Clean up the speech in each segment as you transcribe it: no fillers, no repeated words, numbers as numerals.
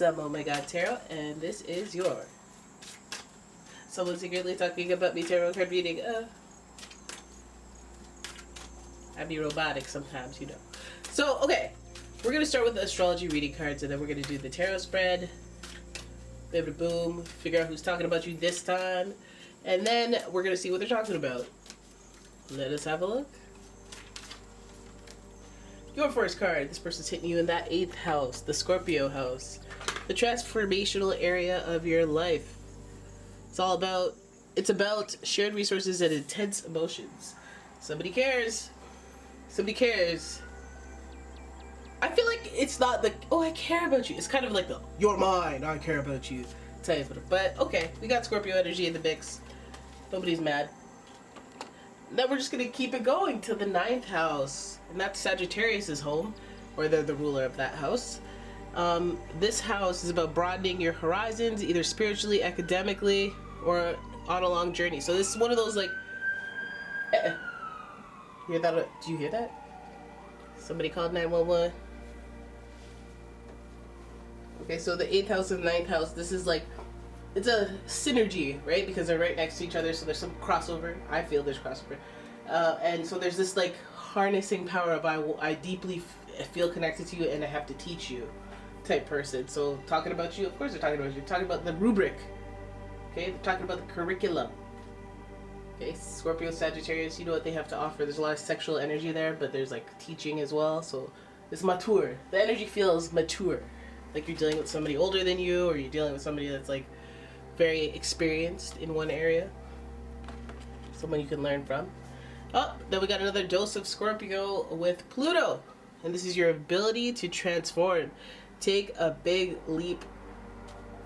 It's umomgtarot, and this is your someone secretly talking about me tarot card reading. I'd be robotic sometimes, you know. So, okay, we're gonna start with the astrology reading cards, and then we're gonna do the tarot spread. Be able to boom, figure out who's talking about you this time, and then we're gonna see what they're talking about. Let us have a look. Your first card, this person's hitting you in that 8th house, the Scorpio house, the transformational area of your life. It's about shared resources and intense emotions. Somebody cares. Somebody cares. I feel like it's not the, oh, I care about you. It's kind of like the, you're mine, I care about you type. But okay, we got Scorpio energy in the mix. Nobody's mad. Now we're just going to keep it going to the 9th house. And that's Sagittarius' home, or they're the ruler of that house. This house is about broadening your horizons, either spiritually, academically, or on a long journey. So this is one of those like, hear that? Do you hear that? Somebody called 911. Okay, so the 8th house and 9th house, this is like, it's a synergy, right? Because they're right next to each other, so there's some crossover. I feel there's crossover. And so there's this like harnessing power of I deeply feel connected to you and I have to teach you type person. So talking about you, of course they're talking about you. They're talking about the rubric. Okay, they're talking about the curriculum. Okay, Scorpio, Sagittarius, you know what they have to offer. There's a lot of sexual energy there, but there's like teaching as well. So it's mature. The energy feels mature. Like you're dealing with somebody older than you, or you're dealing with somebody that's like very experienced in one area. Someone you can learn from. Oh, then we got another dose of Scorpio with Pluto. And this is your ability to transform. Take a big leap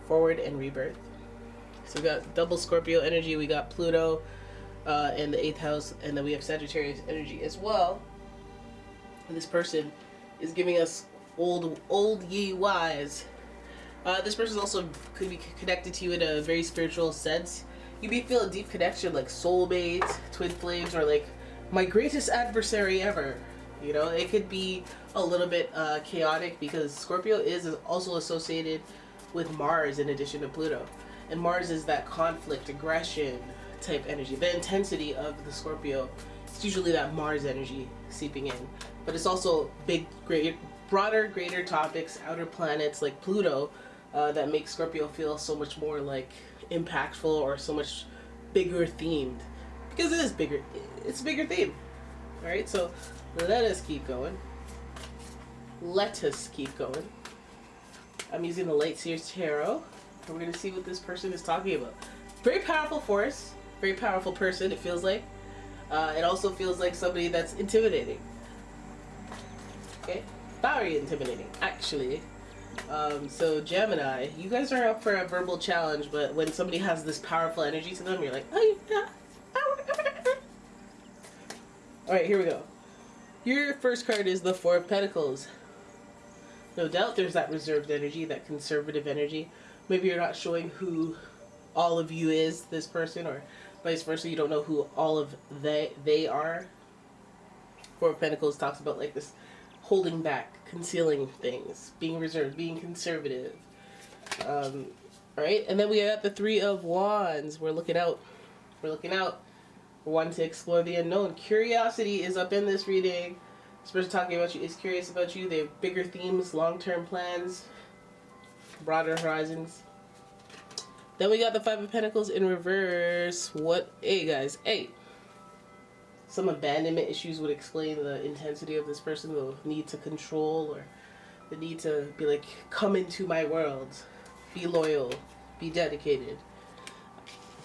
forward and rebirth. So we got double Scorpio energy. We got Pluto in the 8th house. And then we have Sagittarius energy as well. And this person is giving us old ye wise. This person also could be connected to you in a very spiritual sense. You may feel a deep connection, like soulmates, twin flames, or like my greatest adversary ever. You know, it could be a little bit chaotic because Scorpio is also associated with Mars in addition to Pluto. And Mars is that conflict, aggression type energy. The intensity of the Scorpio, it's usually that Mars energy seeping in. But it's also big, broader, greater topics, outer planets like Pluto, that make Scorpio feel so much more like impactful or so much bigger themed, because it is bigger. It's a bigger theme. All right, so let us keep going. Let us keep going. I'm using the Light Seers Tarot, and we're gonna see what this person is talking about. Very powerful force, very powerful person. It feels like. It also feels like somebody that's intimidating. Okay, very intimidating, actually. So Gemini, you guys are up for a verbal challenge, but when somebody has this powerful energy to them, you're like, oh yeah. Alright, here we go. Your first card is the 4 of Pentacles. No doubt there's that reserved energy, that conservative energy. Maybe you're not showing who all of you is, this person, or vice versa, you don't know who all of they are. 4 of Pentacles talks about like this holding back, concealing things, being reserved, being conservative. Alright, and then we have the 3 of Wands. We're looking out. We're looking out. We want to explore the unknown. Curiosity is up in this reading. This person talking about you is curious about you. They have bigger themes, long-term plans, broader horizons. Then we got the 5 of Pentacles in reverse. What? Hey, guys. Hey. Some abandonment issues would explain the intensity of this person, the need to control, or the need to be like, come into my world, be loyal, be dedicated.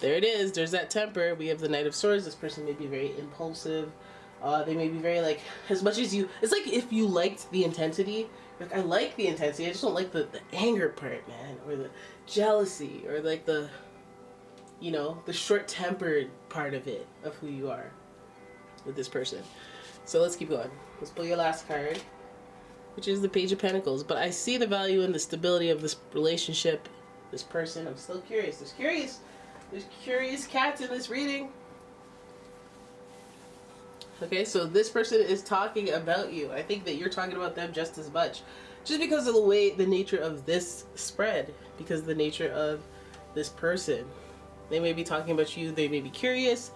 There it is. There's that temper. We have the Knight of Swords. This person may be very impulsive. They may be very like, as much as you, it's like if you liked the intensity, like I like the intensity, I just don't like the anger part, man, or the jealousy, or like the, you know, the short-tempered part of it, of who you are with this person. So let's keep going. Let's pull your last card, which is the Page of Pentacles. But I see the value in the stability of this relationship, this person. I'm still curious. There's curious cats in this reading. Okay, so this person is talking about you. I think that you're talking about them just as much. just because of the nature of this spread, because of the nature of this person. They may be talking about you, they may be curious,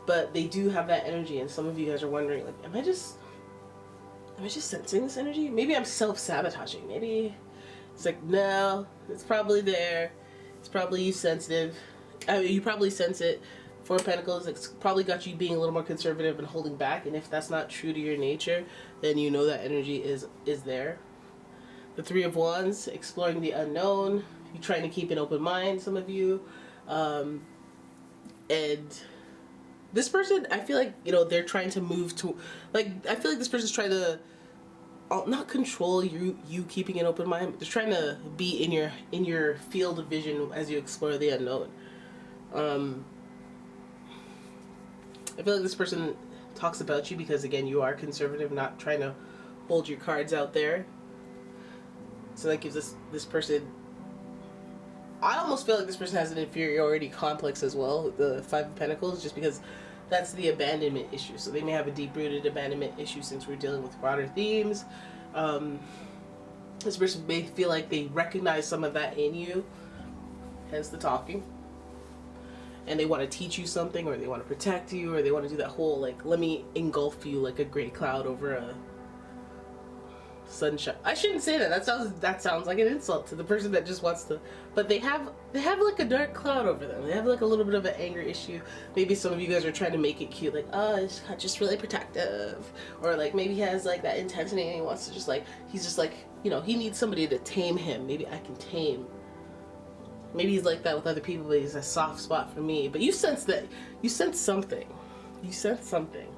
but they do have that energy, and some of you guys are wondering, like, am I just sensing this energy? Maybe I'm self-sabotaging. Maybe it's like, no, it's probably there. It's probably you sensitive. I mean, you probably sense it. Four of Pentacles, it's probably got you being a little more conservative and holding back, and if that's not true to your nature, then you know that energy is there. The Three of Wands, exploring the unknown. You're trying to keep an open mind, some of you. And this person, I feel like, you know, they're trying to move to, like, I feel like this person's trying to not control you keeping an open mind, but they're trying to be in your field of vision as you explore the unknown. I feel like this person talks about you because, again, you are conservative, not trying to hold your cards out there. So that gives this person, I almost feel like this person has an inferiority complex as well, the Five of Pentacles, just because that's the abandonment issue. So they may have a deep-rooted abandonment issue since we're dealing with broader themes. This person may feel like they recognize some of that in you, hence the talking. And they want to teach you something, or they want to protect you, or they want to do that whole, like, let me engulf you like a gray cloud over a sunshine. I shouldn't say that. That sounds like an insult to the person that just wants to. But they have like a dark cloud over them. They have like a little bit of an anger issue. Maybe some of you guys are trying to make it cute, like, oh, it's just really protective, or like maybe he has like that intensity and he wants to just like, he's just like, you know, he needs somebody to tame him. Maybe I can tame. Maybe he's like that with other people, but he's a soft spot for me. But you sense that. You sense something. You sense something.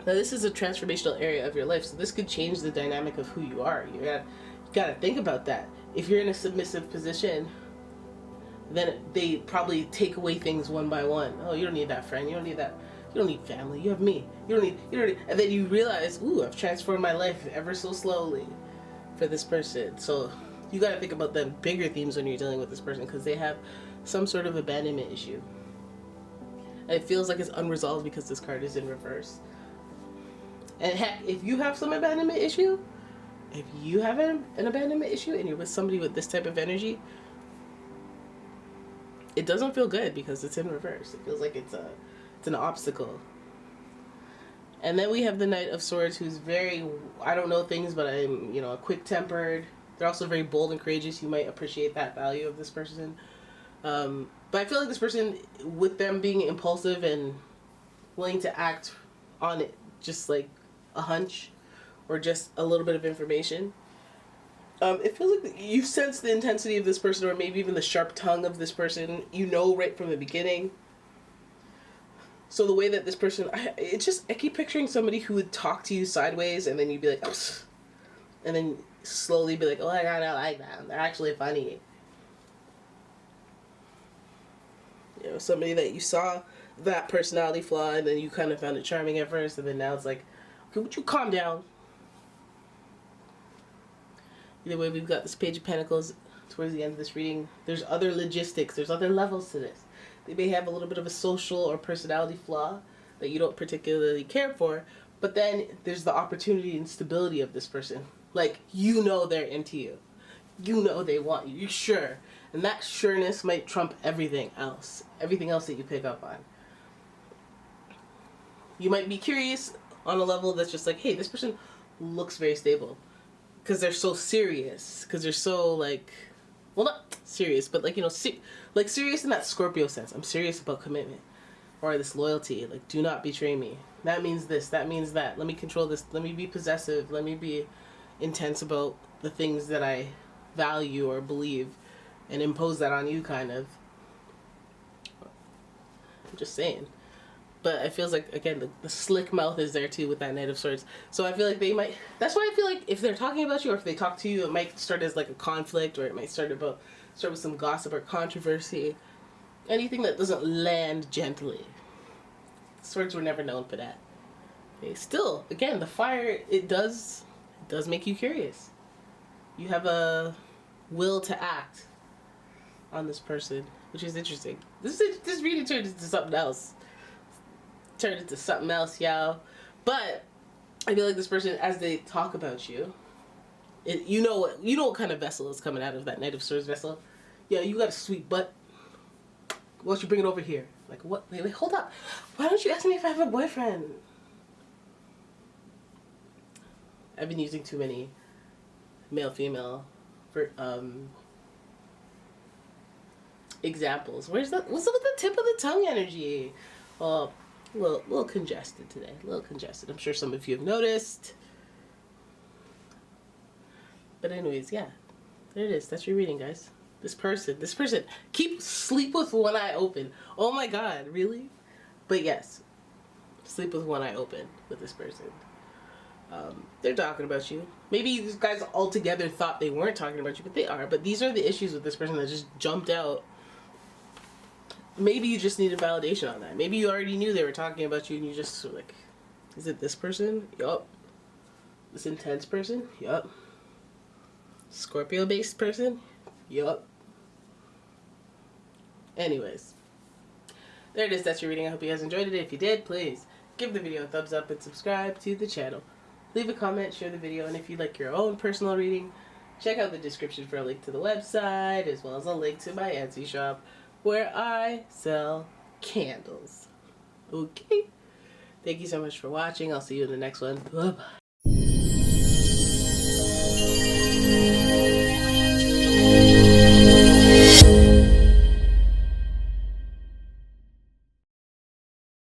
Now, this is a transformational area of your life, so this could change the dynamic of who you are. You gotta think about that. If you're in a submissive position, then they probably take away things one by one. Oh, you don't need that friend. You don't need that. You don't need family. You have me. You don't need. And then you realize, ooh, I've transformed my life ever so slowly for this person. So you got to think about the bigger themes when you're dealing with this person, because they have some sort of abandonment issue. And it feels like it's unresolved because this card is in reverse. And heck, if you have some abandonment issue, if you have an abandonment issue and you're with somebody with this type of energy, it doesn't feel good because it's in reverse. It feels like it's an obstacle. And then we have the Knight of Swords, who's very, I don't know things, but I'm, you know, quick-tempered. They're also very bold and courageous. You might appreciate that value of this person. But I feel like this person, with them being impulsive and willing to act on it, just like a hunch or just a little bit of information, it feels like you sense the intensity of this person, or maybe even the sharp tongue of this person, you know, right from the beginning. So the way that this person, I keep picturing somebody who would talk to you sideways, and then you'd be like, oh, and then slowly be like, oh my god, I like that. They're actually funny. You know, somebody that you saw that personality flaw, and then you kind of found it charming at first, and then now it's like, okay, would you calm down? Either way, we've got this Page of Pentacles towards the end of this reading. There's other logistics. There's other levels to this. They may have a little bit of a social or personality flaw that you don't particularly care for, but then there's the opportunity and stability of this person. Like, you know they're into you. You know they want you. You're sure. And that sureness might trump everything else. Everything else that you pick up on. You might be curious on a level that's just like, hey, this person looks very stable. Because they're so serious. Because they're so, like, well, not serious, but, like, you know, like, serious in that Scorpio sense. I'm serious about commitment. Or this loyalty. Like, do not betray me. That means this. That means that. Let me control this. Let me be possessive. Let me be intense about the things that I value or believe, and impose that on you, kind of. I'm just saying. But it feels like, again, the slick mouth is there too with that Knight of Swords. So I feel like they might, that's why I feel like if they're talking about you, or if they talk to you, it might start as like a conflict, or it might start with some gossip or controversy. Anything that doesn't land gently. Swords were never known for that. Okay, still, again, the fire, it does make you curious. You have a will to act on this person, which is interesting. This reading turned into something else. Y'all. But I feel like this person, as they talk about you, You know what kind of vessel is coming out of that Knight of Swords vessel. Yeah, you got a sweet butt. Why don't you bring it over here? Like, what? Wait, hold up. Why don't you ask me if I have a boyfriend? I've been using too many male-female for examples. What's up with the tip of the tongue energy? Well, a little congested today. A little congested. I'm sure some of you have noticed. But anyways, yeah. There it is. That's your reading, guys. This person. Sleep with one eye open. Oh my god, really? But yes. Sleep with one eye open with this person. They're talking about you. Maybe these guys altogether thought they weren't talking about you, but they are. But these are the issues with this person that just jumped out. Maybe you just needed validation on that. Maybe you already knew they were talking about you and you just were like, is it this person? Yup. This intense person? Yup. Scorpio-based person? Yup. Anyways. There it is. That's your reading. I hope you guys enjoyed it. If you did, please give the video a thumbs up and subscribe to the channel. Leave a comment, share the video, and if you'd like your own personal reading, check out the description for a link to the website, as well as a link to my Etsy shop, where I sell candles. Okay? Thank you so much for watching. I'll see you in the next one. Bye-bye.